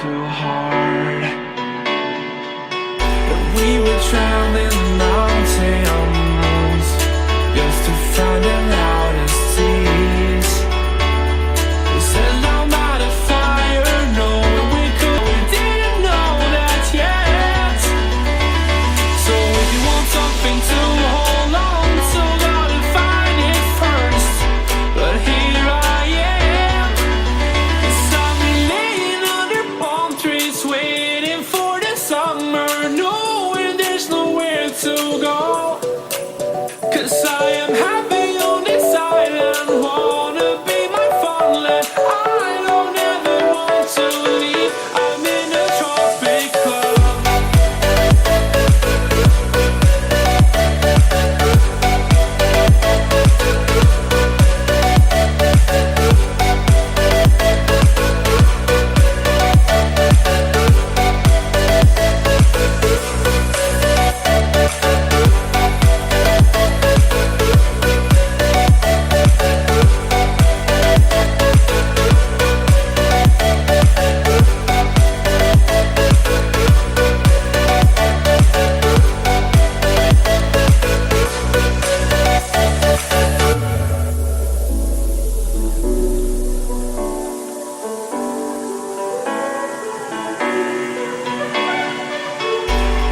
too hard. But we were traveling mountains just to find the loudest seas. We set down by the fire, knowing we could. We didn't know that yet. So if you want something to hold on to, gotta find it first. But here I am, 'cause I've been laying under palm trees, waiting for the summer, knowing there's nowhere to go. 'Cause I am happy on this island, wanna be my farmland. I don't ever want to leave, I'm in a tropic club.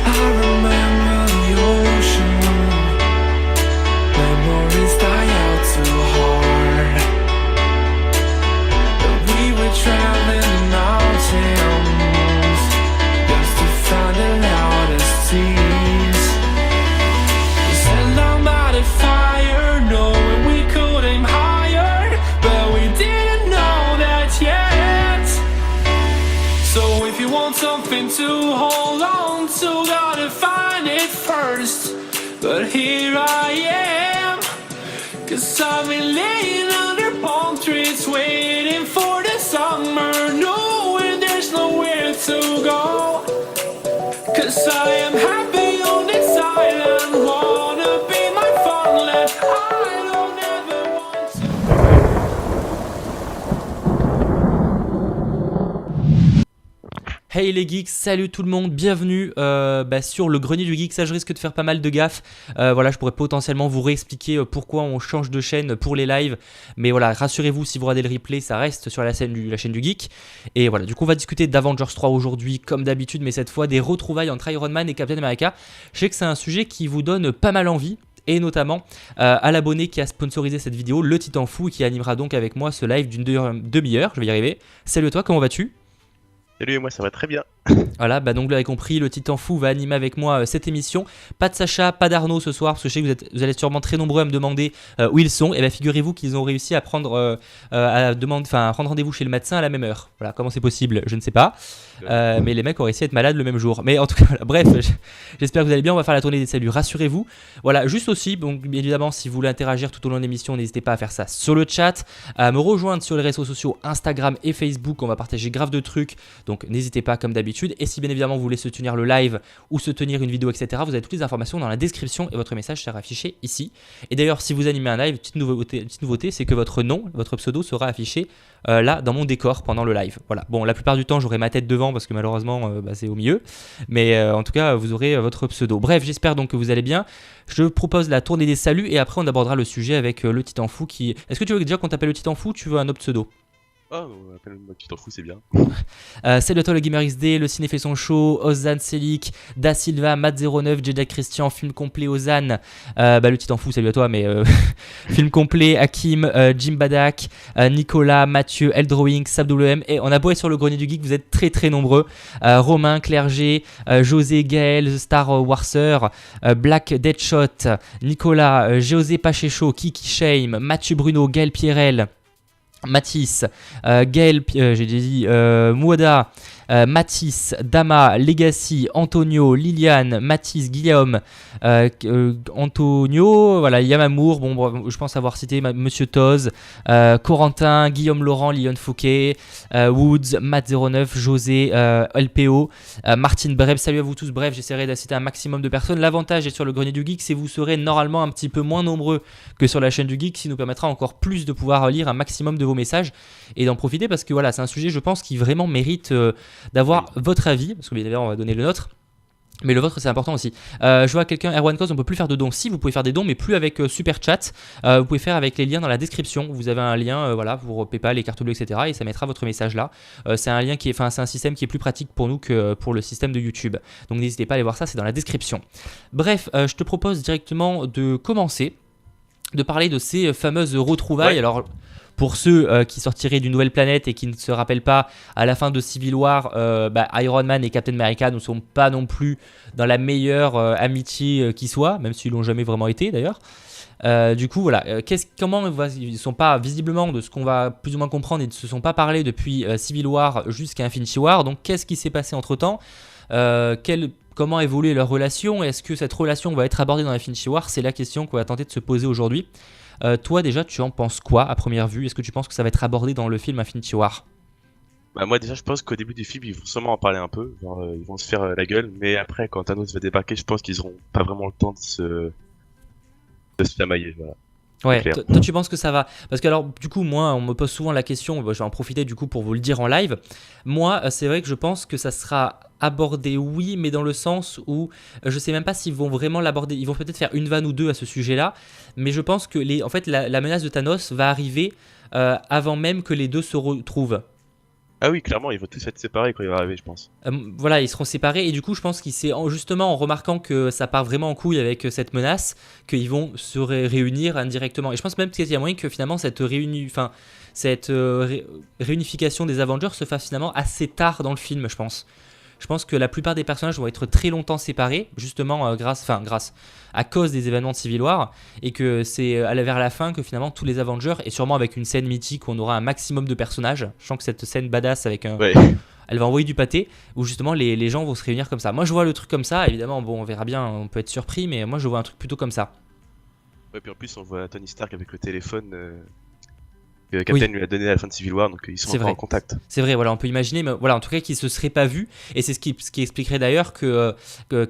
I remember the ocean, memories die out too hard. But we were traveling mountains just to find the loudest seas. We sat down by the fire, knowing we could aim higher, but we didn't know that yet. So if you want something to hold on to, gotta find it first. But here I am, 'cause I've been laying under palm trees, waiting for the summer, knowing there's nowhere to go. 'Cause I am happy on this island, wanna be my farmland. I don't ever want to. Hey les geeks, salut tout le monde, bienvenue sur le grenier du geek. Ça, je risque de faire pas mal de gaffes. Voilà, je pourrais potentiellement vous réexpliquer pourquoi on change de chaîne pour les lives. Mais voilà, rassurez-vous, si vous regardez le replay, ça reste sur la chaîne du geek. Et voilà, du coup, on va discuter d'Avengers 3 aujourd'hui, comme d'habitude, mais cette fois des retrouvailles entre Iron Man et Captain America. Je sais que c'est un sujet qui vous donne pas mal envie. Et notamment à l'abonné qui a sponsorisé cette vidéo, le Titan Fou, qui animera donc avec moi ce live d'une demi-heure. Je vais y arriver. Salut à toi, comment vas-tu ? Salut, moi ça va très bien. Voilà, donc vous l'avez compris, le Titan Fou va animer avec moi cette émission. Pas de Sacha, pas d'Arnaud ce soir, parce que je sais que vous allez sûrement très nombreux à me demander où ils sont. Et bien figurez-vous qu'ils ont réussi à prendre rendez-vous chez le médecin à la même heure. Voilà, comment c'est possible, je ne sais pas. Mais les mecs ont réussi à être malades le même jour. Mais en tout cas, voilà, bref, j'espère que vous allez bien. On va faire la tournée des saluts, rassurez-vous. Voilà, juste aussi, donc bien évidemment, si vous voulez interagir tout au long de l'émission, n'hésitez pas à faire ça sur le chat, à me rejoindre sur les réseaux sociaux Instagram et Facebook. On va partager grave de trucs, donc n'hésitez pas comme d'habitude. Et si bien évidemment vous voulez soutenir le live ou soutenir une vidéo, etc., vous avez toutes les informations dans la description et votre message sera affiché ici. Et d'ailleurs, si vous animez un live, petite nouveauté, c'est que votre nom, votre pseudo sera affiché là dans mon décor pendant le live. Voilà. Bon, la plupart du temps, j'aurai ma tête devant parce que malheureusement, c'est au milieu. Mais en tout cas, vous aurez votre pseudo. Bref, j'espère donc que vous allez bien. Je propose la tournée des saluts et après, on abordera le sujet avec le Titan Fou qui. Est-ce que tu veux dire qu'on t'appelle le Titan Fou ou tu veux un autre pseudo ? Oh, appelle-moi Titan Fou, c'est bien. Salut à toi le Gamer XD, le Ciné fait son show, Ozan Selik, Da Silva, Matt09, Jedi Christian, film complet Ozan, le Titan Fou, salut à toi, mais film complet, Hakim, Jim Badak, Nicolas, Mathieu, Eldrowing, SabWM, et on a beau être sur le grenier du geek, vous êtes très très nombreux. Romain, Clergé, José, Gaël, The Star Warser, Black Deadshot, Nicolas, José Pacheco, Kiki Shame, Mathieu Bruno, Gaël Pierrel, Mathis, Gaël, j'ai dit Mouada, Mathis, Dama, Legacy, Antonio, Liliane, Mathis, Guillaume, Antonio, voilà, Yamamour, bon, je pense avoir cité Monsieur Toz, Corentin, Guillaume Laurent, Lyon Fouquet, Woods, Matt09, José, LPO, Martine, bref, salut à vous tous, bref, j'essaierai de citer un maximum de personnes. L'avantage est sur le grenier du geek, c'est que vous serez normalement un petit peu moins nombreux que sur la chaîne du geek, ce qui nous permettra encore plus de pouvoir lire un maximum de vos messages et d'en profiter parce que voilà, c'est un sujet, je pense, qui vraiment mérite d'avoir votre avis, parce que bien évidemment on va donner le nôtre. Mais le vôtre c'est important aussi. Je vois quelqu'un, Erwan Cause, on peut plus faire de dons. Si, vous pouvez faire des dons, mais plus avec Super Chat. Vous pouvez faire avec les liens dans la description. Vous avez un lien voilà, pour PayPal, les cartes bleues, etc. Et ça mettra votre message là. C'est un lien c'est un système qui est plus pratique pour nous que pour le système de YouTube. Donc n'hésitez pas à aller voir ça, c'est dans la description. Bref, je te propose directement de commencer, de parler de ces fameuses retrouvailles. Ouais. Alors, pour ceux qui sortiraient d'une nouvelle planète et qui ne se rappellent pas, à la fin de Civil War, Iron Man et Captain America ne sont pas non plus dans la meilleure amitié qui soit, même s'ils l'ont jamais vraiment été d'ailleurs. Du coup, voilà, ils ne sont pas visiblement, de ce qu'on va plus ou moins comprendre, ils ne se sont pas parlé depuis Civil War jusqu'à Infinity War. Donc, qu'est-ce qui s'est passé entre temps ? Comment évoluer leur relation ? Est-ce que cette relation va être abordée dans Infinity War ? C'est la question qu'on va tenter de se poser aujourd'hui. Toi déjà, tu en penses quoi à première vue ? Est-ce que tu penses que ça va être abordé dans le film Infinity War ? Bah, moi, déjà, je pense qu'au début du film, ils vont sûrement en parler un peu. Genre, ils vont se faire la gueule. Mais après, quand Thanos va débarquer, je pense qu'ils auront pas vraiment le temps de se chamailler. Voilà. Ouais, clair. toi tu penses que ça va ? Parce que alors du coup moi on me pose souvent la question, je vais en profiter du coup pour vous le dire en live. Moi c'est vrai que je pense que ça sera abordé oui, mais dans le sens où je sais même pas s'ils vont vraiment l'aborder. Ils vont peut-être faire une vanne ou deux à ce sujet-là, mais je pense que en fait la menace de Thanos va arriver avant même que les deux se retrouvent. Ah oui, clairement, ils vont tous être séparés quand il va arriver, je pense. Voilà, ils seront séparés et du coup je pense qu'il s'est justement en remarquant que ça part vraiment en couille avec cette menace qu'ils vont se réunir indirectement. Et je pense même qu'il y a moyen que finalement cette réunification des Avengers se fasse finalement assez tard dans le film, je pense. Je pense que la plupart des personnages vont être très longtemps séparés, justement grâce à cause des événements de Civil War, et que c'est vers la fin que finalement tous les Avengers, et sûrement avec une scène mythique où on aura un maximum de personnages, je sens que cette scène badass avec Ouais. elle va envoyer du pâté, où justement les gens vont se réunir comme ça. Moi je vois le truc comme ça, évidemment, bon on verra bien, on peut être surpris, mais moi je vois un truc plutôt comme ça. Ouais, puis en plus, on voit Tony Stark avec le téléphone que Captain lui a donné à la fin de Civil War, donc ils sont C'est encore vrai. en contact. C'est vrai, voilà, on peut imaginer, mais voilà, en tout cas, qu'ils ne se seraient pas vus. Et c'est ce qui expliquerait d'ailleurs que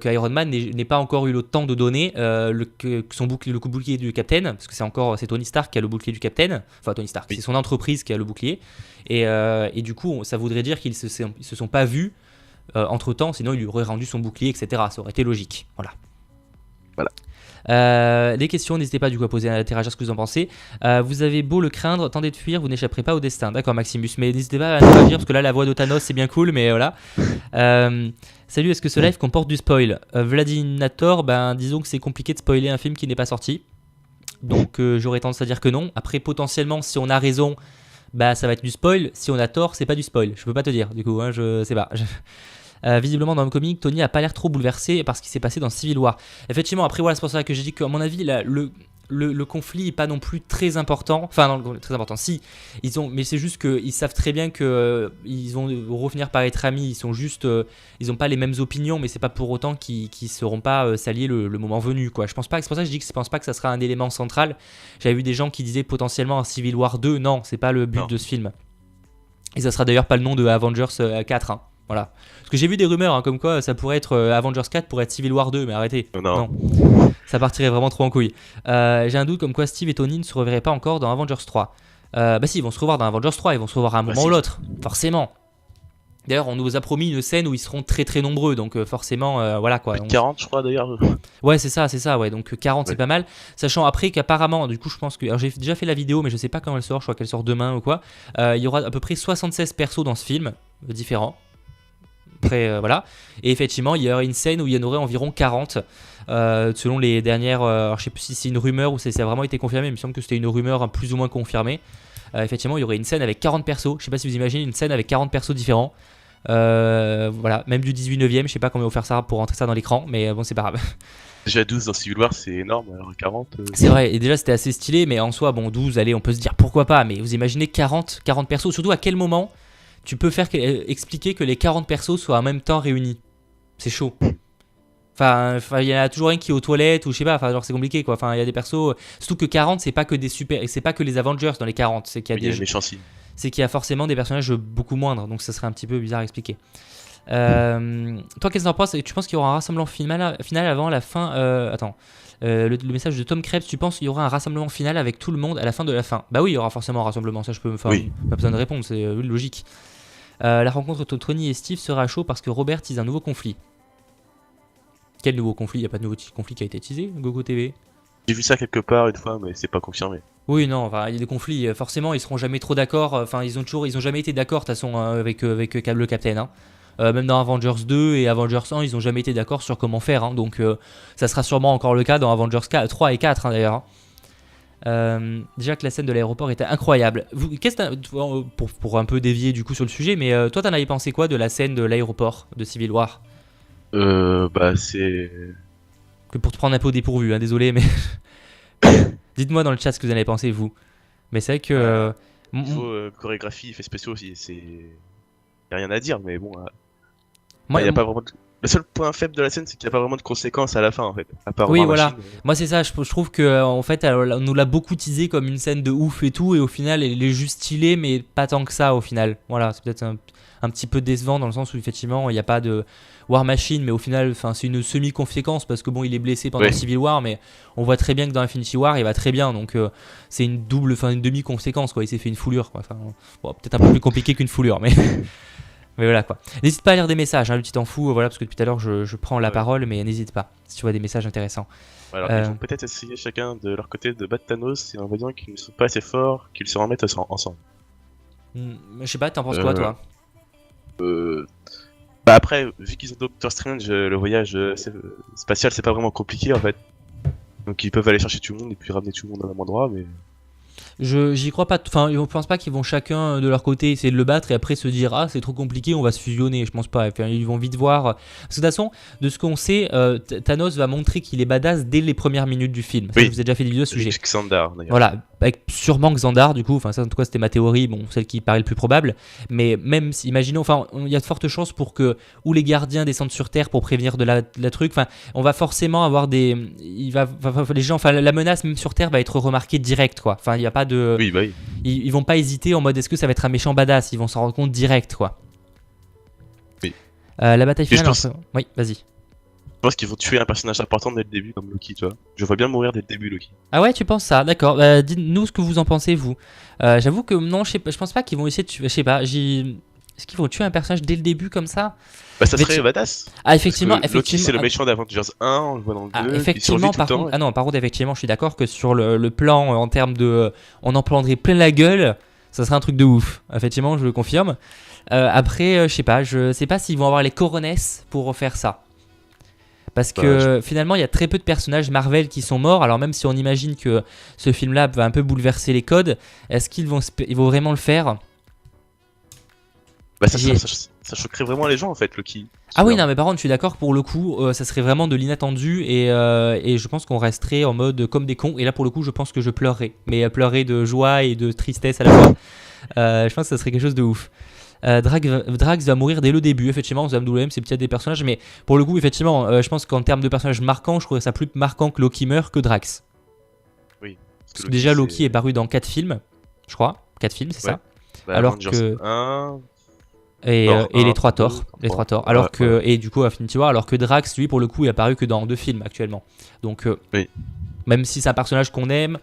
Iron Man n'ait pas encore eu le temps de donner le bouclier du Captain, parce que c'est Tony Stark qui a le bouclier du Captain. Enfin, Tony Stark, Oui. c'est son entreprise qui a le bouclier. Et du coup, ça voudrait dire qu'ils se sont pas vus entre temps, sinon il lui aurait rendu son bouclier, etc. Ça aurait été logique. Voilà. Les questions, n'hésitez pas du coup à poser, à interagir ce que vous en pensez. Vous avez beau le craindre, tentez de fuir, vous n'échapperez pas au destin. D'accord Maximus, mais n'hésitez pas à interagir parce que là la voix de Thanos c'est bien cool, mais voilà. Salut, est-ce que ce live comporte du spoil ? Vladinator, disons que c'est compliqué de spoiler un film qui n'est pas sorti. Donc j'aurais tendance à dire que non. Après potentiellement si on a raison, ça va être du spoil. Si on a tort, c'est pas du spoil. Je peux pas te dire du coup, hein, je sais pas. Visiblement dans le comic, Tony a pas l'air trop bouleversé par ce qui s'est passé dans Civil War. Effectivement, après voilà, c'est pour ça que j'ai dit qu'à mon avis, le conflit est pas non plus très important. Enfin, non, très important. Si, mais c'est juste qu'ils savent très bien que ils vont revenir par être amis. Ils sont juste, ils ont pas les mêmes opinions, mais c'est pas pour autant qu'ils seront pas s'allier le moment venu, quoi. Je pense pas. C'est pour ça que je dis que je pense pas que ça sera un élément central. J'avais vu des gens qui disaient potentiellement un Civil War 2. Non, c'est pas le but de ce film. Et ça sera d'ailleurs pas le nom de Avengers 4. Hein. Voilà. Parce que j'ai vu des rumeurs comme quoi ça pourrait être Avengers 4 pour être Civil War 2, mais arrêtez. Non. Ça partirait vraiment trop en couille. J'ai un doute comme quoi Steve et Tony ne se reverraient pas encore dans Avengers 3. Si, ils vont se revoir dans Avengers 3, ils vont se revoir à un moment ou l'autre, forcément. D'ailleurs, on nous a promis une scène où ils seront très très nombreux, donc forcément, voilà quoi. 40, je crois d'ailleurs. Ouais, c'est ça, ouais. Donc 40, c'est pas mal. Sachant après qu'apparemment, du coup, je pense que. Alors, j'ai déjà fait la vidéo, mais je sais pas quand elle sort, je crois qu'elle sort demain ou quoi. Il y aura à peu près 76 persos dans ce film, différents. Après, voilà. Et effectivement, il y aurait une scène où il y en aurait environ 40. Selon les dernières. Alors, je sais plus si c'est une rumeur ou si ça a vraiment été confirmé. Il me semble que c'était une rumeur plus ou moins confirmée. Effectivement, il y aurait une scène avec 40 persos. Je sais pas si vous imaginez une scène avec 40 persos différents. Voilà, même du 18-9ème. Je sais pas comment ils vont faire ça pour rentrer ça dans l'écran. Mais bon, c'est pas grave. Déjà 12 dans Civil War, c'est énorme. Alors 40. C'est vrai, et déjà c'était assez stylé. Mais en soi, bon, 12, allez, on peut se dire pourquoi pas. Mais vous imaginez 40 persos. Surtout à quel moment tu peux expliquer que les 40 persos soient en même temps réunis. C'est chaud. Enfin, il y en a toujours un qui est aux toilettes ou je sais pas, genre c'est compliqué quoi. Enfin, il y a des persos, surtout que 40, c'est pas que c'est pas que les Avengers dans les 40, c'est qu'il y a des méchants signes. C'est qu'il y a forcément des personnages beaucoup moindres, donc ça serait un petit peu bizarre à expliquer. Toi, qu'est-ce que t'en penses ? Tu penses qu'il y aura un rassemblement final avant la fin le message de Tom Krebs, tu penses qu'il y aura un rassemblement final avec tout le monde à la fin de la fin ? Bah oui, il y aura forcément un rassemblement, ça je peux me faire. Oui. Pas besoin de répondre, c'est logique. La rencontre entre Tony et Steve sera chaud parce que Robert tease un nouveau conflit. Quel nouveau conflit? Il n'y a pas de nouveau conflit qui a été teasé, Gogo TV? J'ai vu ça quelque part une fois, mais c'est pas confirmé. Oui, non, enfin, il y a des conflits, forcément, ils seront jamais trop d'accord. Enfin, ils ont jamais été d'accord, de toute façon, avec le Captain. Hein. Même dans Avengers 2 et Avengers 1, ils ont jamais été d'accord sur comment faire. Hein. Donc, ça sera sûrement encore le cas dans Avengers 3 et 4, hein, d'ailleurs. Déjà que la scène de l'aéroport était incroyable. Pour un peu dévier du coup sur le sujet, mais toi, t'en avais pensé quoi de la scène de l'aéroport de Civil War? Bah c'est... Que pour te prendre un peu au dépourvu, hein, désolé, mais dites-moi dans le chat ce que vous en avez pensé, vous. Mais c'est vrai que... Niveau chorégraphie, effets spéciaux aussi, c'est... Y a rien à dire, mais bon... moi, y a pas vraiment de... Le seul point faible de la scène, c'est qu'il n'y a pas vraiment de conséquences à la fin, en fait. À part oui, War voilà. Machine, Moi, c'est ça. Je trouve que en fait, on nous l'a beaucoup teasé comme une scène de ouf et tout, et au final, elle est juste stylée, mais pas tant que ça au final. Voilà, c'est peut-être un petit peu décevant dans le sens où effectivement, il n'y a pas de War Machine, mais au final, c'est une semi-conséquence parce que bon, il est blessé pendant Civil War, mais on voit très bien que dans Infinity War, il va très bien, donc c'est une demi-conséquence, quoi. Il s'est fait une foulure, quoi. Enfin, bon, peut-être un peu plus compliqué qu'une foulure, mais. Mais voilà quoi. N'hésite pas à lire des messages, hein, le petit en fou, voilà, parce que depuis tout à l'heure je prends la parole, mais n'hésite pas si tu vois des messages intéressants. Alors, ils vont peut-être essayer chacun de leur côté de battre Thanos et en voyant qu'ils ne sont pas assez forts, qu'ils se remettent ensemble. Je sais pas, t'en penses quoi toi? Bah après, vu qu'ils ont Doctor Strange, le voyage spatial c'est pas vraiment compliqué en fait. Donc ils peuvent aller chercher tout le monde et puis ramener tout le monde au même endroit, mais... J'y crois pas, enfin, je pense pas qu'ils vont chacun de leur côté essayer de le battre et après se dire ah c'est trop compliqué, on va se fusionner. Je pense pas. Enfin, ils vont vite voir. Parce que de toute façon, de ce qu'on sait, Thanos va montrer qu'il est badass dès les premières minutes du film. Ça, je vous ai déjà fait des vidéos à ce sujet. Avec Xandar d'ailleurs. Voilà, avec sûrement Xandar du coup. Enfin, ça en tout cas c'était ma théorie, bon, celle qui paraît le plus probable. Mais même si, imaginons, enfin, il y a de fortes chances pour que ou les gardiens descendent sur Terre pour prévenir de la truc. Enfin, on va forcément avoir des, les gens, enfin, la menace même sur Terre va être remarquée direct quoi. Enfin, il y a pas de. Oui, bah oui. Ils vont pas hésiter en mode est-ce que ça va être un méchant badass, ils vont s'en rendre compte direct quoi. Oui. La bataille finale. Oui, vas-y. Je pense qu'ils vont tuer un personnage important dès le début comme Loki, tu vois. Je vois bien mourir dès le début Loki. Ah ouais, tu penses ça, d'accord. Dites-nous ce que vous en pensez vous. J'avoue que non, je pense pas qu'ils vont essayer de tuer. Je sais pas, est-ce qu'ils vont tuer un personnage dès le début comme ça? Bah ça serait badass. Ah effectivement, Loki c'est le méchant d'Avengers 1, on le voit dans le 2, effectivement, par contre, par contre, effectivement, je suis d'accord que sur le plan en termes de, on en prendrait plein la gueule, ça serait un truc de ouf. Effectivement, je le confirme. Après, je sais pas s'ils vont avoir les coronesses pour refaire ça. Parce que finalement, il y a très peu de personnages Marvel qui sont morts. Alors même si on imagine que ce film-là va un peu bouleverser les codes, est-ce qu'ils vont vraiment le faire? Bah ça choquerait vraiment les gens en fait, Loki. Ah oui, non, mais par contre, je suis d'accord, pour le coup, ça serait vraiment de l'inattendu et je pense qu'on resterait en mode comme des cons. Et là, pour le coup, je pense que je pleurerais. Mais pleurer de joie et de tristesse à la fois. Je pense que ça serait quelque chose de ouf. Drax va mourir dès le début, effectivement. Dans MWM, c'est peut-être des personnages, mais pour le coup, effectivement, je pense qu'en termes de personnages marquants, je trouverais ça plus marquant que Loki meurt que Drax. Oui. Parce que déjà, Loki est paru dans 4 films, je crois. 4 films, c'est ça. Bah, alors Avengers que. 1... Et les 3 Thor, alors que ouais. et du coup Infinity War, alors que Drax lui pour le coup est apparu que dans 2 films actuellement. Donc même si c'est un personnage qu'on aime,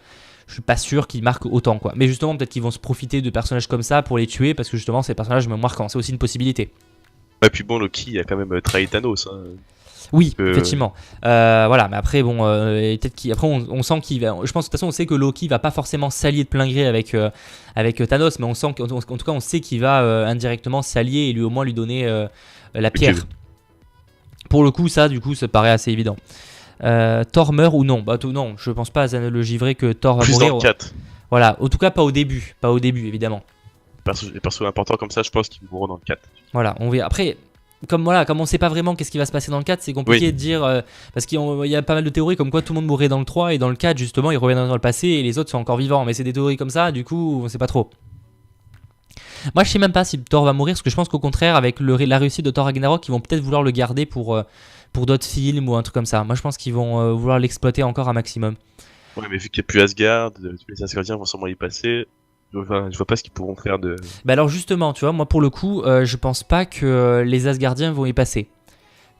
je suis pas sûr qu'il marque autant quoi. Mais justement peut-être qu'ils vont se profiter de personnages comme ça pour les tuer parce que justement ces personnages me marquent, c'est aussi une possibilité. Et puis bon, Loki a quand même trahi Thanos. Hein. Oui, effectivement. Voilà, mais après, bon, peut-être après, on sent qu'il va. Je pense de toute façon, on sait que Loki va pas forcément s'allier de plein gré avec Thanos, mais on sent qu'en tout cas, on sait qu'il va indirectement s'allier et lui au moins lui donner la pierre. Okay. Pour le coup, ça, du coup, ça paraît assez évident. Thor meurt ou non? Bah, non, je pense pas à le givrer que Thor va mourir. Dans le 4. Voilà, en tout cas, pas au début, évidemment. Les persos importants comme ça, je pense qu'ils mourront dans le 4. Voilà, on verra. Après. Comme on sait pas vraiment qu'est-ce qui va se passer dans le 4, c'est compliqué de dire parce qu'il y a pas mal de théories comme quoi tout le monde mourrait dans le 3 et dans le 4 justement ils reviennent dans le passé et les autres sont encore vivants, mais c'est des théories comme ça, du coup on sait pas trop. Moi je sais même pas si Thor va mourir parce que je pense qu'au contraire avec la réussite de Thor Ragnarok ils vont peut-être vouloir le garder pour d'autres films ou un truc comme ça. Moi je pense qu'ils vont vouloir l'exploiter encore un maximum. Ouais, mais vu qu'il n'y a plus Asgard, tous les Asgardiens vont sûrement y passer. Je vois pas ce qu'ils pourront faire de... Bah alors justement, tu vois, moi pour le coup, je pense pas que les Asgardiens vont y passer.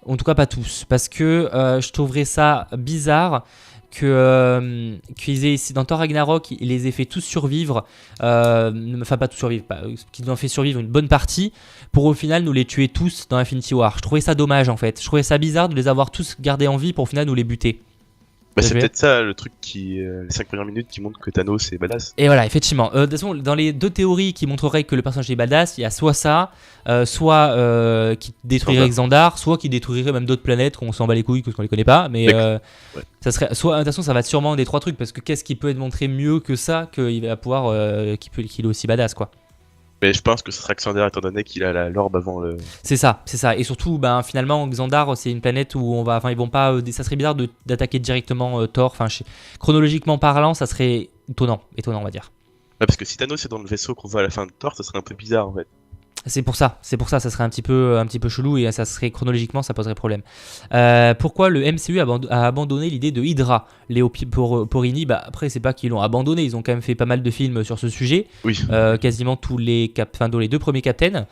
En tout cas pas tous. Parce que je trouverais ça bizarre qu'ils aient dans Thor Ragnarok, ils les aient fait tous survivre, enfin pas tous survivre, qu'ils ont fait survivre une bonne partie pour au final nous les tuer tous dans Infinity War. Je trouvais ça dommage en fait. Je trouvais ça bizarre de les avoir tous gardés en vie pour au final nous les buter. Bah, c'est fait. peut-être ça le truc qui, les 5 premières minutes qui montrent que Thanos est badass. Et voilà, effectivement. De toute façon, dans les deux théories qui montreraient que le personnage est badass, il y a soit ça, soit qui détruirait Xandar, soit qui détruirait même d'autres planètes qu'on s'en bat les couilles, qu'on les connaît pas. Mais ça serait, soit, de toute façon, ça va être sûrement des trois trucs, parce que qu'est-ce qui peut être montré mieux que ça, qu'il va pouvoir, qu'il est aussi badass, quoi. Mais je pense que ce sera Xander étant donné qu'il a l'orbe avant le. C'est ça. Et surtout, ben, finalement, Xandar, c'est une planète où ils vont pas. Ça serait bizarre d'attaquer directement Thor. Enfin, chronologiquement parlant, ça serait étonnant, on va dire. Ouais, parce que si Thanos est dans le vaisseau qu'on voit à la fin de Thor, ça serait un peu bizarre en fait. C'est pour ça, ça serait un petit peu chelou et ça serait chronologiquement, ça poserait problème. Pourquoi le MCU a abandonné l'idée de Hydra, Léo Porini? Bah après c'est pas qu'ils l'ont abandonné, ils ont quand même fait pas mal de films sur ce sujet, Oui. quasiment tous les dans les deux premiers Captain.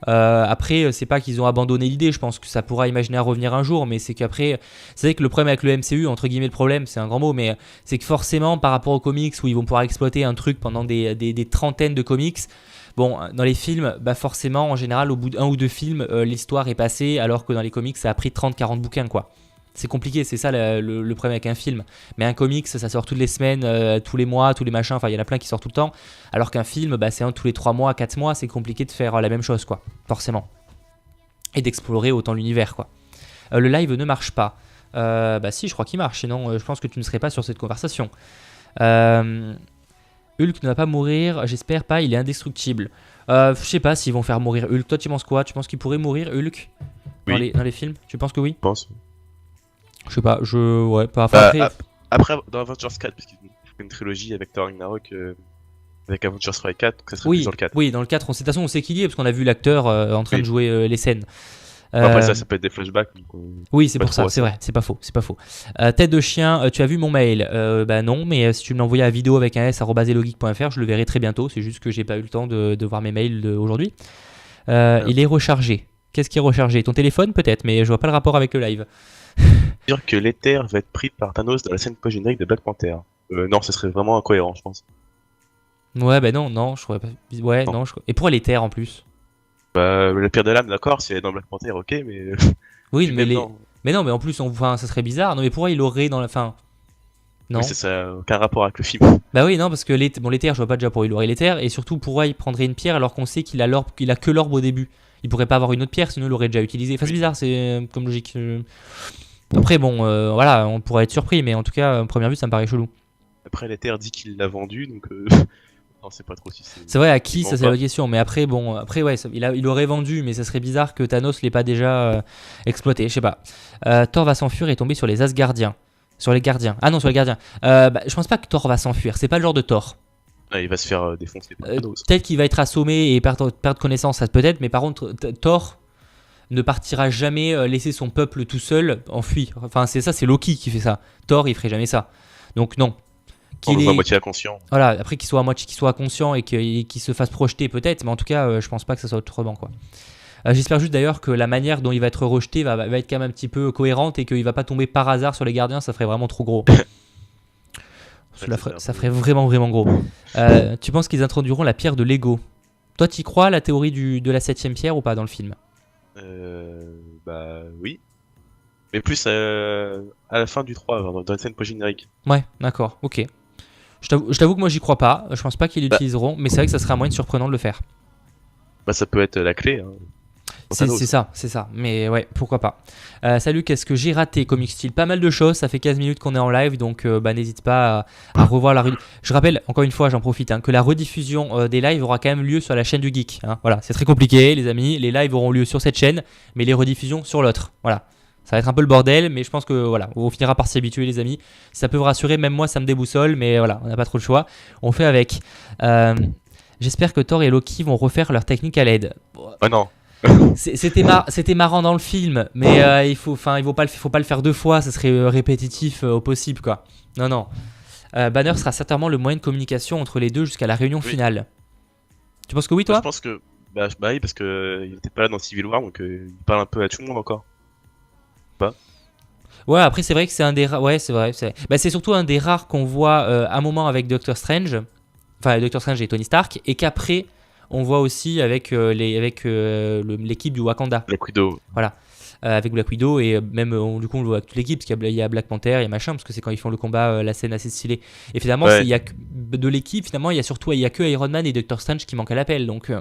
Après c'est pas qu'ils ont abandonné l'idée, je pense que ça pourra imaginer à revenir un jour, mais c'est qu'après c'est vrai que le problème avec le MCU, entre guillemets le problème, c'est un grand mot, mais c'est que forcément par rapport aux comics où ils vont pouvoir exploiter un truc pendant des trentaines de comics. Bon, dans les films, bah forcément, en général, au bout d'un ou deux films, l'histoire est passée, alors que dans les comics, ça a pris 30-40 bouquins, quoi. C'est compliqué, c'est ça le problème avec un film. Mais un comics, ça sort toutes les semaines, tous les mois, tous les machins, enfin, il y en a plein qui sortent tout le temps. Alors qu'un film, bah, c'est un tous les 3 mois, 4 mois, c'est compliqué de faire la même chose, quoi, forcément. Et d'explorer autant l'univers, quoi. Le live ne marche pas. Bah si, je crois qu'il marche, sinon je pense que tu ne serais pas sur cette conversation. Hulk ne va pas mourir, j'espère pas, il est indestructible. Je sais pas s'ils vont faire mourir Hulk. Toi, tu penses quoi? Tu penses qu'il pourrait mourir Hulk dans les films? Tu penses que oui? Je pense. Je sais pas, ouais, pas. Enfin, après, dans Avengers 4, parce qu'ils font une trilogie avec Thor Ragnarok, avec Avengers 3 et 4, donc ça serait plus dans le 4. Oui, dans le 4, de toute façon, on sait qu'il y est, parce qu'on a vu l'acteur en train de jouer les scènes. Après ça peut être des flashbacks. Donc oui, c'est pour ça, c'est vrai, c'est pas faux. Tête de chien, tu as vu mon mail? Bah non, mais si tu me l'envoyais à vidéo avec un s@elogeek.fr, je le verrai très bientôt. C'est juste que j'ai pas eu le temps de voir mes mails aujourd'hui. Il est rechargé. Qu'est-ce qui est rechargé? Ton téléphone peut-être, mais je vois pas le rapport avec le live. Dire que l'éther va être pris par Thanos dans la scène post-générique de Black Panther. Non, ce serait vraiment incohérent, je pense. Ouais, bah non, je crois pas. Ouais, non, Et pourquoi l'éther en plus? Bah, la pierre de l'âme, d'accord, si elle est dans Black Panther, ok, mais. Oui, mais non, mais en plus, ça serait bizarre. Non, mais pourquoi il aurait dans la fin? Non. Oui, ça n'a aucun rapport avec le film. Bah oui, non, parce que l'éther, je vois pas déjà pourquoi il aurait l'éther, et surtout pourquoi il prendrait une pierre alors qu'on sait qu'il a que l'orbe au début. Il pourrait pas avoir une autre pierre, sinon il l'aurait déjà utilisé. Enfin, c'est bizarre, c'est comme logique. Après, bon, voilà, on pourrait être surpris, mais en tout cas, à première vue, ça me paraît chelou. Après, l'éther dit qu'il l'a vendu, donc. Non, c'est pas trop si c'est vrai, à qui, ça c'est la question. Mais après, bon, ouais, il aurait vendu, mais ça serait bizarre que Thanos l'ait pas déjà exploité, je sais pas. Thor va s'enfuir et tomber sur les Asgardiens. Sur les gardiens. Ah non, sur les gardiens. Je pense pas que Thor va s'enfuir, c'est pas le genre de Thor. Ah, il va se faire défoncer par Thanos. Peut-être qu'il va être assommé et perdre connaissance, ça peut-être, mais par contre, Thor ne partira jamais laisser son peuple tout seul enfui. Enfin, c'est Loki qui fait ça. Thor, il ferait jamais ça. Donc non. Qu'il est à moitié inconscient. Voilà, après qu'il soit inconscient et qu'il se fasse projeter peut-être, mais en tout cas, je pense pas que ça soit autrement, quoi. J'espère juste d'ailleurs que la manière dont il va être rejeté va être quand même un petit peu cohérente et qu'il va pas tomber par hasard sur les gardiens, ça ferait vraiment trop gros. Ça ferait vraiment gros. Tu penses qu'ils introduiront la pierre de Lego? Toi, t'y crois à la théorie de la 7ème pierre ou pas dans le film? Bah oui. Mais plus à la fin du 3, dans la scène post-générique. Ouais, d'accord, ok. Je t'avoue que moi j'y crois pas, je pense pas qu'ils l'utiliseront, mais c'est vrai que ça serait un moyen surprenant de le faire. Bah ça peut être la clé. Hein. C'est ça, mais ouais, pourquoi pas. Salut, qu'est-ce que j'ai raté Comic Style? Pas mal de choses, ça fait 15 minutes qu'on est en live, donc n'hésite pas à revoir la Je rappelle, encore une fois, j'en profite, que la rediffusion des lives aura quand même lieu sur la chaîne du Geek. Voilà, c'est très compliqué les amis, les lives auront lieu sur cette chaîne, mais les rediffusions sur l'autre. Voilà. Ça va être un peu le bordel, mais je pense que voilà, on finira par s'y habituer les amis. Ça peut vous rassurer, même moi ça me déboussole, mais voilà, on n'a pas trop le choix. On fait avec. J'espère que Thor et Loki vont refaire leur technique à l'aide. Oh non. C'était marrant dans le film, mais il faut pas le faire deux fois, ça serait répétitif au possible, quoi. Non. Banner sera certainement le moyen de communication entre les deux jusqu'à la réunion finale. Tu penses que oui, toi? Je pense que bah oui, parce que il était pas là dans Civil War, donc il parle un peu à tout le monde encore. Pas. Ouais, après c'est vrai que c'est un des ouais, c'est vrai, bah, c'est surtout un des rares qu'on voit à un moment avec Doctor Strange, enfin Doctor Strange et Tony Stark, et qu'après on voit aussi avec l'équipe du Wakanda. Black Widow. Voilà. Avec Black Widow et même du coup on le voit avec toute l'équipe parce qu'il y a Black Panther, il y a machin parce que c'est quand ils font le combat, la scène assez stylée. Et finalement Ouais. il y a de l'équipe finalement il y a que Iron Man et Doctor Strange qui manquent à l'appel donc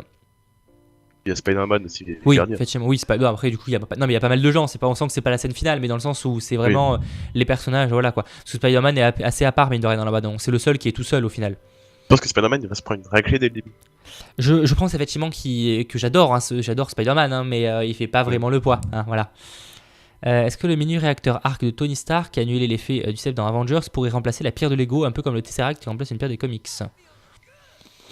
Il y a Spider-Man aussi, les oui derniers. effectivement oui c'est pas non, après du coup il y a pas non mais il y a pas mal de gens, c'est pas on sent que c'est pas la scène finale mais dans le sens où c'est vraiment les personnages voilà quoi. Parce que Spider-Man est assez à part mais de rien dans la bas donc c'est le seul qui est tout seul au final. Je pense que Spider-Man il va se prendre une raclée dès le début. Je pense effectivement que j'adore hein, j'adore Spider-Man hein, mais il fait pas vraiment le poids hein, voilà. Est-ce que le mini réacteur arc de Tony Stark qui a annulé l'effet du Sceptre dans Avengers pourrait remplacer la pierre de Lego un peu comme le Tesseract qui remplace une pierre des comics?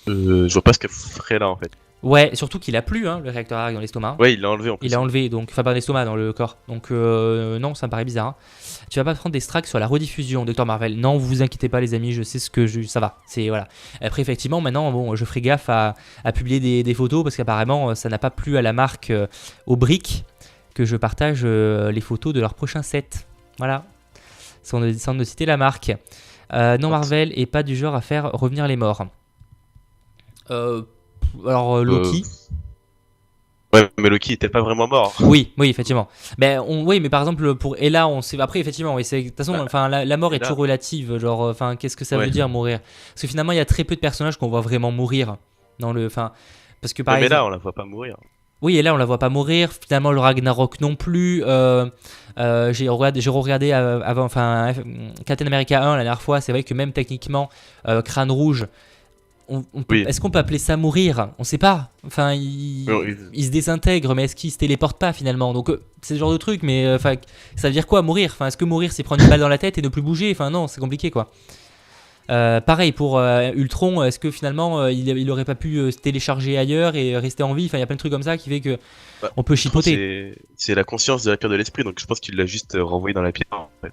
Je vois pas ce qu'elle ferait là en fait. Ouais, surtout qu'il a plus hein, le réacteur arc dans l'estomac. Ouais, il l'a enlevé en plus. Il a enlevé, donc, enfin pas dans l'estomac, dans le corps. Donc non, ça me paraît bizarre. Hein. Tu vas pas prendre des strikes sur la rediffusion, Dr Marvel? Non, vous inquiétez pas les amis, je sais ce que ça va. C'est voilà. Après effectivement, maintenant, bon, je ferai gaffe à publier des photos parce qu'apparemment ça n'a pas plu à la marque au brick que je partage les photos de leur prochain set. Voilà. Sans de citer la marque. Non, Marvel est pas du genre à faire revenir les morts. Alors Loki. Ouais, mais Loki était pas vraiment mort. Oui, effectivement. Oui, mais par exemple pour Ella, on sait après effectivement, oui, de toute façon, enfin la mort est Ella. toujours relative, genre enfin qu'est-ce que ça veut Ouais. dire mourir? Parce que finalement, il y a très peu de personnages qu'on voit vraiment mourir dans le parce que par Mais exemple, là, on la voit pas mourir. oui, Ella, on la voit pas mourir, finalement le Ragnarok non plus. J'ai regardé avant Captain America 1 la dernière fois, c'est vrai que même techniquement Crâne Rouge Oui. est-ce qu'on peut appeler ça mourir? On sait pas. Enfin, il se désintègre, mais est-ce qu'il se téléporte pas finalement? Donc c'est ce genre de truc, mais ça veut dire quoi mourir? Enfin, est-ce que mourir c'est prendre une balle dans la tête et ne plus bouger? Enfin non, c'est compliqué quoi. Pareil pour Ultron, est-ce que finalement il aurait pas pu se télécharger ailleurs et rester en vie? Enfin, il y a plein de trucs comme ça qui fait que Bah, on peut chipoter. C'est la conscience de la pierre de l'esprit, donc je pense qu'il l'a juste renvoyé dans la pierre en fait.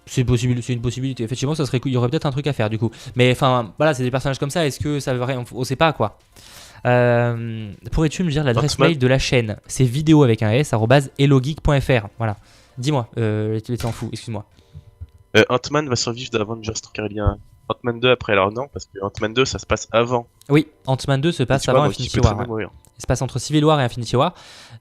C'est possible, c'est une possibilité. Effectivement, ça serait cool. Il y aurait peut-être un truc à faire du coup. Mais enfin, voilà, c'est des personnages comme ça. Est-ce que ça veut rien? On sait pas quoi. Pourrais-tu me dire l'adresse Ant-Man. mail de la chaîne? C'est vidéo avec un s @hellogeek.fr. Voilà. Dis-moi. Tu t'en fous. Excuse-moi. Ant-Man va survivre d'Avengers car il y a un Ant-Man 2 après, alors non, parce que Ant-Man 2 ça se passe avant. Oui, Ant-Man 2 se passe Tu vois, avant donc il Infinity peut très War. bien Ouais. mourir. Il se passe entre Civil War et Infinity War.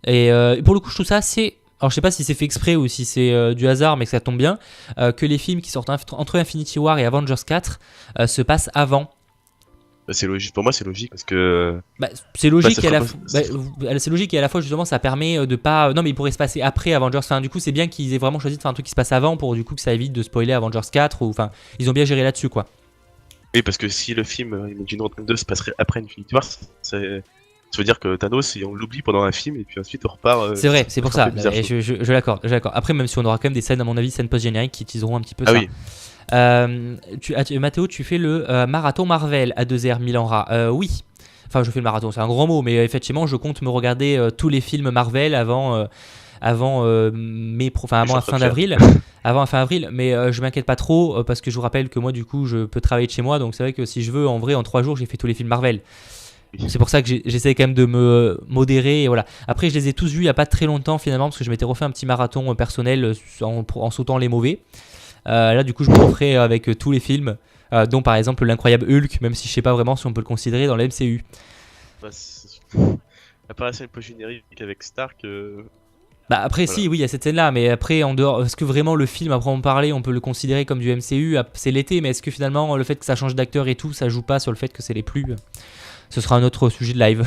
Et pour le coup, je trouve ça assez. Alors, je sais pas si c'est fait exprès ou si c'est du hasard, mais que ça tombe bien. Que les films qui sortent entre Infinity War et Avengers 4 se passent avant. C'est logique, pour moi c'est logique parce que. C'est logique ça et à la fera c'est logique et à la fois justement ça permet de pas non mais il pourrait se passer après Avengers, enfin du coup c'est bien qu'ils aient vraiment choisi de faire un truc qui se passe avant pour du coup que ça évite de spoiler Avengers 4 ou enfin ils ont bien géré là-dessus quoi. Oui, parce que si le film Imagine Ant-Man 2 se passerait après Infinity War, ça veut dire que Thanos, on l'oublie pendant un film et puis ensuite on repart. C'est vrai, c'est pour ça. bizarre, Et je l'accorde. Après même si on aura quand même des scènes à mon avis scènes post-génériques qui utiliseront un petit peu Ah ça. oui. Mathéo, tu fais le marathon Marvel à 2h Milan Ra. Oui. Enfin, je fais le marathon, c'est un grand mot, mais effectivement, je compte me regarder tous les films Marvel avant fin d'avril. Avant fin avril, mais je m'inquiète pas trop parce que je vous rappelle que moi, du coup, je peux travailler de chez moi, donc c'est vrai que si je veux, en vrai, en 3 jours, j'ai fait tous les films Marvel. Donc c'est pour ça que j'essaie quand même de me modérer et voilà. Après je les ai tous vus il y a pas très longtemps finalement parce que je m'étais refait un petit marathon personnel en sautant les mauvais. Là du coup je me referai avec tous les films dont par exemple l'incroyable Hulk, même si je sais pas vraiment si on peut le considérer dans la MCU. À part la scène post-générique avec Stark. Bah après Voilà. si oui il y a cette scène là, mais après en dehors, est-ce que vraiment le film après en parler on peut le considérer comme du MCU? C'est l'été, mais est-ce que finalement le fait que ça change d'acteur et tout ça joue pas sur le fait que c'est les plus? Ce sera un autre sujet de live.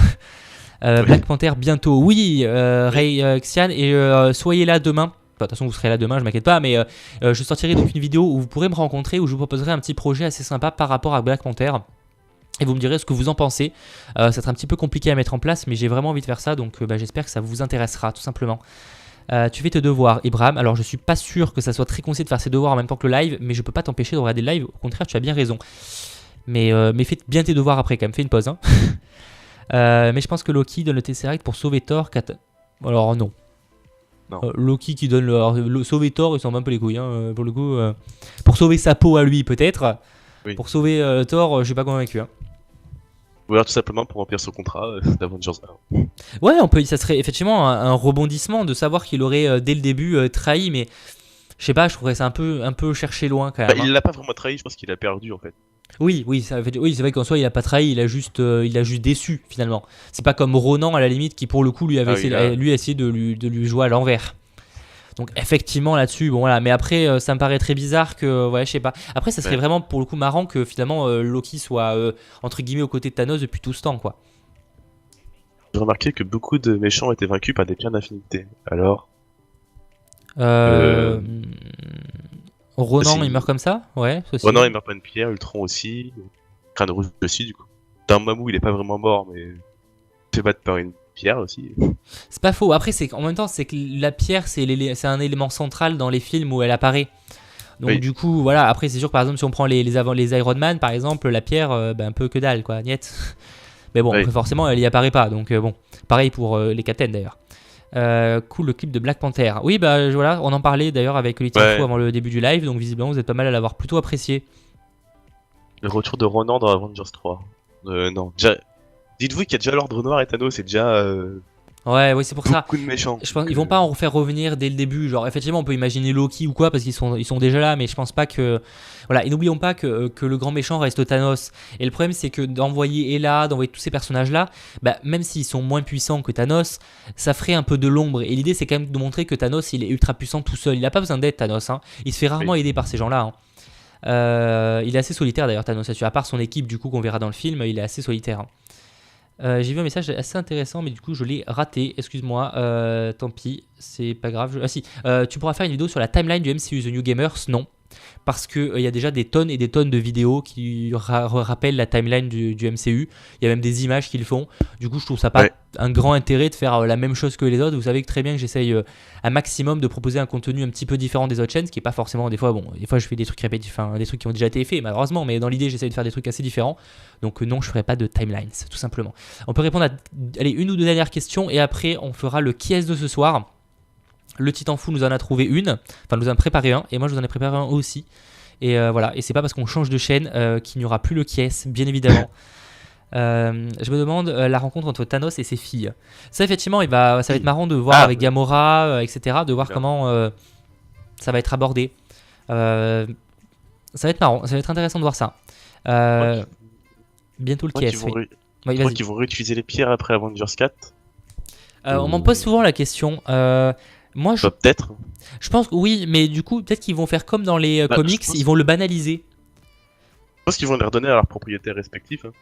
Oui. Black Panther bientôt, oui, Ray Xian, et soyez là demain. Enfin, de toute façon, vous serez là demain, je m'inquiète pas, mais je sortirai donc une vidéo où vous pourrez me rencontrer, où je vous proposerai un petit projet assez sympa par rapport à Black Panther. Et vous me direz ce que vous en pensez. Ça sera un petit peu compliqué à mettre en place, mais j'ai vraiment envie de faire ça, donc j'espère que ça vous intéressera, tout simplement. Tu fais tes devoirs, Ibrahim. Alors, je suis pas sûr que ça soit très conseillé de faire ses devoirs en même temps que le live, mais je peux pas t'empêcher de regarder le live. Au contraire, tu as bien raison. Mais fais bien tes devoirs après quand même, fais une pause. Hein. Mais je pense que Loki donne le Tesseract pour sauver Thor. Alors non. Loki qui donne sauver Thor, il s'en bat un peu les couilles. Hein, pour le coup, pour sauver sa peau à lui peut-être. Oui. Pour sauver Thor, je suis pas convaincu. Hein. Ou alors tout simplement pour remplir son contrat d'Avengers 1. Ouais, ça serait effectivement un rebondissement de savoir qu'il aurait dès le début trahi, mais Je sais pas, je trouverais ça un peu cherché loin quand Bah, même. Hein. il l'a pas vraiment trahi, je pense qu'il a perdu en fait. Oui, oui, oui, c'est vrai qu'en soi il a pas trahi, il a juste déçu finalement. C'est pas comme Ronan à la limite qui pour le coup lui avait Ah oui, essayé, là. lui a essayé de lui jouer à l'envers. Donc effectivement là-dessus, bon voilà, mais après ça me paraît très bizarre que, ouais, je sais pas. Après ça serait Ouais. vraiment pour le coup marrant que finalement Loki soit entre guillemets aux côtés de Thanos depuis tout ce temps quoi. J'ai remarqué que beaucoup de méchants ont été vaincus par des pierres d'infinité. Alors, Euh... Ronan c'est- il meurt comme ça? Ouais, ça, Ronan c'est- il meurt pas une pierre, Ultron aussi, Crâne Rouge aussi du coup. Dormammu il est pas vraiment mort mais il se fait battre par une pierre aussi. C'est pas faux. Après, en même temps, c'est que la pierre, c'est un élément central dans les films où elle apparaît. Donc Oui. du coup, voilà. Après, c'est sûr que par exemple, si on prend les Iron Man, par exemple, la pierre, ben, un peu que dalle, quoi, niet. Mais bon, Oui. après, forcément, elle y apparaît pas. Donc bon, pareil pour les Captains d'ailleurs. Cool, le clip de Black Panther. Oui, bah voilà, on en parlait d'ailleurs avec Little Ouais. Fou avant le début du live. Donc visiblement, vous êtes pas mal à l'avoir plutôt apprécié. Le retour de Ronan dans Avengers 3. Non, déjà... Dites-vous qu'il y a déjà l'Ordre Noir et Thanos, c'est déjà Ouais, oui, c'est pour ça. beaucoup de méchants. Je pense qu'ils vont pas en faire revenir dès le début. Genre, effectivement, on peut imaginer Loki ou quoi parce ils sont déjà là, mais je pense pas que. Voilà, et n'oublions pas que le grand méchant reste Thanos. Et le problème, c'est que d'envoyer Hela, d'envoyer tous ces personnages-là, bah, même s'ils sont moins puissants que Thanos, ça ferait un peu de l'ombre. Et l'idée, c'est quand même de montrer que Thanos, il est ultra puissant tout seul. Il a pas besoin d'aide, Thanos. Hein. Il se fait rarement Oui. aider par ces gens-là. Hein. Il est assez solitaire d'ailleurs, Thanos. À part son équipe, du coup, qu'on verra dans le film, il est assez solitaire. Hein. J'ai vu un message assez intéressant, mais du coup je l'ai raté. Excuse-moi, tant pis, c'est pas grave. Ah si, tu pourras faire une vidéo sur la timeline du MCU The New Gamers? Non, parce que il y a déjà des tonnes et des tonnes de vidéos qui rappellent la timeline du MCU. Il y a même des images qu'ils font. Du coup, je trouve ça pas Ouais. un grand intérêt de faire la même chose que les autres. Vous savez que très bien que j'essaye un maximum de proposer un contenu un petit peu différent des autres chaînes, ce qui est pas forcément des fois. Bon, des fois je fais des trucs répétitifs, enfin, des trucs qui ont déjà été faits, malheureusement. Mais dans l'idée, j'essaye de faire des trucs assez différents. Donc non, je ferai pas de timelines, tout simplement. On peut répondre à allez, une ou deux dernières questions et après on fera le qui est de ce soir. Le Titan Fou nous en a trouvé une, enfin nous en a préparé un et moi je vous en ai préparé un aussi. Et voilà, et c'est pas parce qu'on change de chaîne qu'il n'y aura plus le qui est, bien évidemment. Je me demande la rencontre entre Thanos et ses filles. Ça effectivement, ça va être marrant de voir avec Gamora, etc., de voir comment ça va être abordé. Ça va être marrant, ça va être intéressant de voir ça. Bientôt le Je crois qui qu'ils est, vont, oui. ré- Oui, je crois vas-y. qu'ils vont réutiliser les pierres après Avengers 4. On m'en pose souvent la question. Moi, Bah, peut-être. je pense que oui, mais du coup, peut-être qu'ils vont faire comme dans les Bah, comics, je pense- ils vont le banaliser. Je pense qu'ils vont les redonner à leurs propriétaires respectifs. Hein.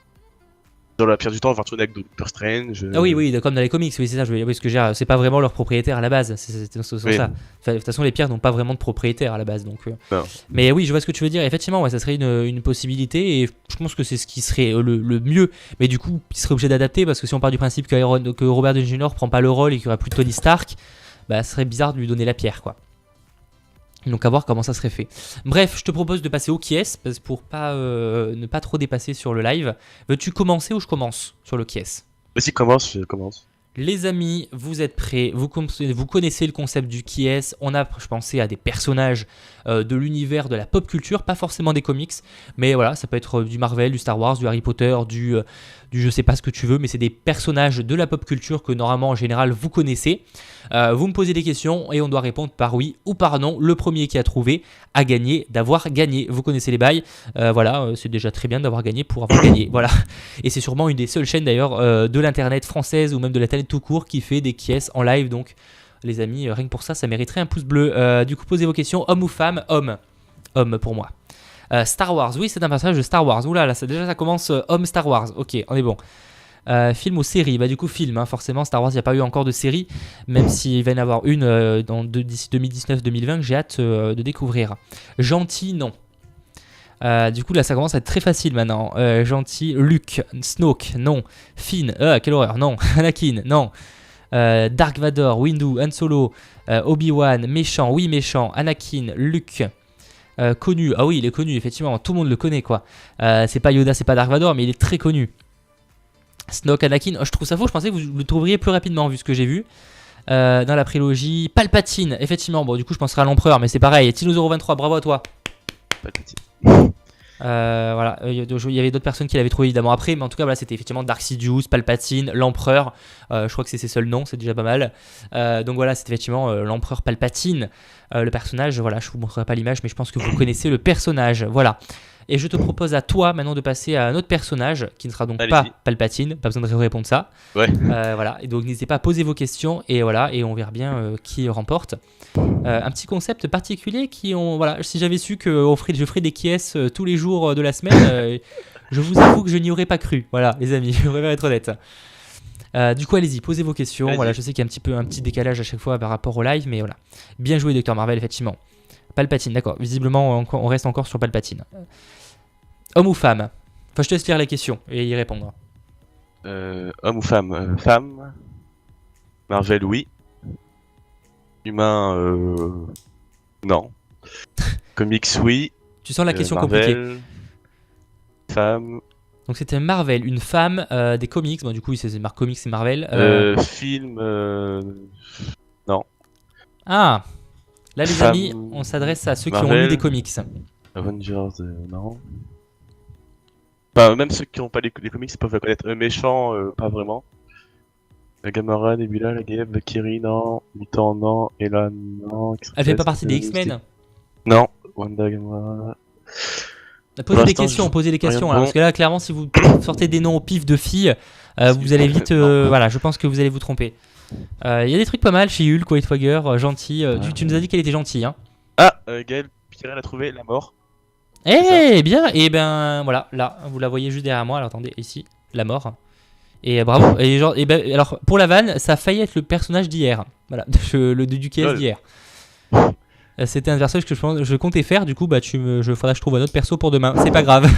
Dans la pierre du temps, on va retourner avec Doctor Strange. Ah oui, oui, comme dans les comics, oui, c'est ça. Parce que c'est pas vraiment leur propriétaire à la base. C'est Oui. ça. Enfin, de toute façon, les pierres n'ont pas vraiment de propriétaire à la base. Donc, Non. mais oui, je vois ce que tu veux dire. Effectivement, ouais, ça serait une possibilité et je pense que c'est ce qui serait le mieux. Mais du coup, il serait obligé d'adapter parce que si on part du principe que Robert Downey Jr. prend pas le rôle et qu'il y aura plus Tony Stark, bah, ce serait bizarre de lui donner la pierre, quoi. Donc à voir comment ça serait fait. Bref, je te propose de passer au qui est pour pas, ne pas trop dépasser sur le live. Veux-tu commencer ou je commence sur le qui est? Vas-y, commence, je commence. Les amis, vous êtes prêts, vous connaissez le concept du qui est. On a, je pensais à des personnages de l'univers de la pop culture, pas forcément des comics, mais voilà, ça peut être du Marvel, du Star Wars, du Harry Potter, du je sais pas ce que tu veux, mais c'est des personnages de la pop culture que normalement en général vous connaissez. Vous me posez des questions et on doit répondre par oui ou par non. Le premier qui a trouvé a gagné d'avoir gagné. Vous connaissez les bails, voilà, c'est déjà très bien d'avoir gagné pour avoir gagné. Voilà, et c'est sûrement une des seules chaînes d'ailleurs de l'internet française ou même de l'internet tout court qui fait des quiz en live. Donc les amis, rien que pour ça, ça mériterait un pouce bleu. Du coup, posez vos questions, homme ou femme? Homme. Homme pour moi. Star Wars, oui, c'est un personnage de Star Wars. Oula, là, déjà ça commence homme Star Wars. Ok, on est bon. Film ou série? Bah du coup film, hein, forcément Star Wars il n'y a pas eu encore de série, même s'il va y en avoir une d'ici 2019-2020 que j'ai hâte de découvrir. Gentil, non. Du coup là ça commence à être très facile maintenant. Gentil, Luke, Snoke, non. Finn, quelle horreur, non. Anakin, non. Dark Vador, Windu, Han Solo, Obi-Wan, méchant, oui méchant. Anakin, Luke. Connu, ah oui il est connu effectivement, tout le monde le connaît quoi. C'est pas Yoda, c'est pas Dark Vador, mais il est très connu. Snoke, Anakin, je trouve ça faux, je pensais que vous le trouveriez plus rapidement vu ce que j'ai vu. Dans la prélogie, Palpatine, effectivement, bon du coup je penserai à l'empereur, mais c'est pareil. Tino023, bravo à toi. Pas de petit. Voilà, il y avait d'autres personnes qui l'avaient trouvé évidemment après, mais en tout cas voilà, c'était effectivement Dark Sidious, Palpatine, l'Empereur. Je crois que c'est ses seuls noms, c'est déjà pas mal. Donc voilà, c'était effectivement l'Empereur Palpatine, le personnage. Voilà, je vous montrerai pas l'image, mais je pense que vous connaissez le personnage. Voilà. Et je te propose à toi maintenant de passer à un autre personnage qui ne sera donc Allez-y. pas Palpatine, pas besoin de répondre ça. Ouais. Voilà, et donc n'hésitez pas à poser vos questions et voilà, et on verra bien qui remporte. Un petit concept particulier voilà, si j'avais su que je ferais des quiz tous les jours de la semaine, je vous avoue que je n'y aurais pas cru. Voilà, les amis, je préfère être honnête. Du coup, allez-y, posez vos questions. Vas-y. Voilà, je sais qu'il y a un petit décalage à chaque fois par rapport au live, mais voilà. Bien joué, Dr Marvel, effectivement. Palpatine, d'accord. Visiblement, on reste encore sur Palpatine. Homme ou femme? Enfin, je te laisse lire la question et y répondre. Homme ou femme? Femme. Marvel, oui. Humain, non. Comics, oui. Tu sens la question Marvel, compliquée. Femme. Donc c'était Marvel, une femme, des comics. Bon, du coup, c'est Marc Comics, c'est Marvel. Film, Ah, là, les Femme, amis, on s'adresse à ceux qui ont Marvel. lu des comics. Avengers, non. Enfin, même ceux qui n'ont pas les comics peuvent la connaître. Méchant, pas vraiment. La Gamora, Nebula, la Gabe, Valkyrie, non. Mutant, non. Elan, non. Elle fait pas partie des X-Men. Non. Wanda, Gamora. Posez des l'instant, questions, posez des rien de questions. bon. Alors, parce que là, clairement, si vous sortez des noms au pif de filles, vous allez vite. Voilà, je pense que vous allez vous tromper. Il y a des trucs pas mal chez Hulk, Whitefogger, gentil. Tu nous as dit qu'elle était gentille, hein. Ah, Gaël Pierre a trouvé la mort. Eh bien, et ben voilà, là, vous la voyez juste derrière moi. Alors attendez, ici, la mort. Et bravo. Et genre, et ben, alors pour la vanne, ça a failli être le personnage d'hier. Voilà, du KS Lol. d'hier. C'était un personnage que je comptais faire. Du coup, bah faudra que je trouve un autre perso pour demain. C'est pas grave.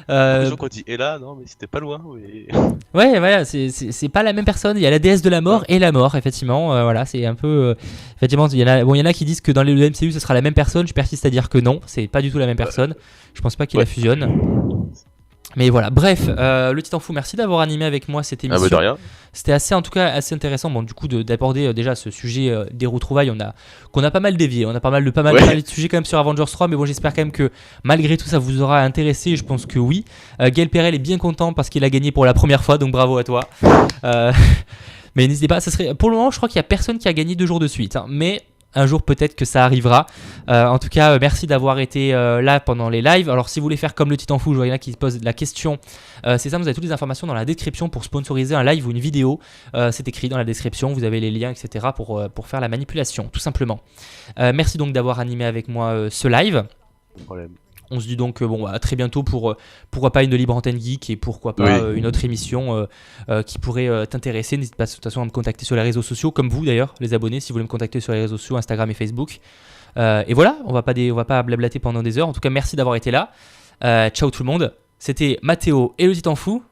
Les gens qui ont dit et là, non, mais c'était pas loin. Mais... Ouais, voilà, c'est pas la même personne. Il y a la déesse de la mort et la mort, effectivement. Voilà, c'est un peu. Effectivement, il y en a qui disent que dans le MCU, ce sera la même personne. Je persiste à dire que non, c'est pas du tout la même personne. Je pense pas qu'il la fusionne. Mais voilà, bref, le Titan Fou, merci d'avoir animé avec moi cette émission. Ah, bah de rien. C'était en tout cas assez intéressant. Bon, du coup, d'aborder déjà ce sujet des retrouvailles, qu'on a pas mal dévié. On a pas mal de sujets quand même sur Avengers 3, mais bon, j'espère quand même que malgré tout ça vous aura intéressé. Je pense que oui. Gaël Perel est bien content parce qu'il a gagné pour la première fois, donc bravo à toi. Mais n'hésitez pas, pour le moment, je crois qu'il y a personne qui a gagné 2 jours de suite, hein, mais un jour peut-être que ça arrivera. En tout cas, merci d'avoir été là pendant les lives. Alors si vous voulez faire comme le Titan Fou, je vois qu'il y en a qui se posent la question. C'est ça, vous avez toutes les informations dans la description pour sponsoriser un live ou une vidéo. C'est écrit dans la description, vous avez les liens, etc. pour faire la manipulation, tout simplement. Merci donc d'avoir animé avec moi ce live. Pas de problème. On se dit donc à très bientôt pour pourquoi pas une libre antenne geek et pourquoi pas une autre émission qui pourrait t'intéresser. N'hésite pas de toute façon à me contacter sur les réseaux sociaux, comme vous d'ailleurs, les abonnés, si vous voulez me contacter sur les réseaux sociaux, Instagram et Facebook. Et voilà, on va pas blablater pendant des heures. En tout cas, merci d'avoir été là. Ciao tout le monde. C'était Mathéo et le Titan Fou.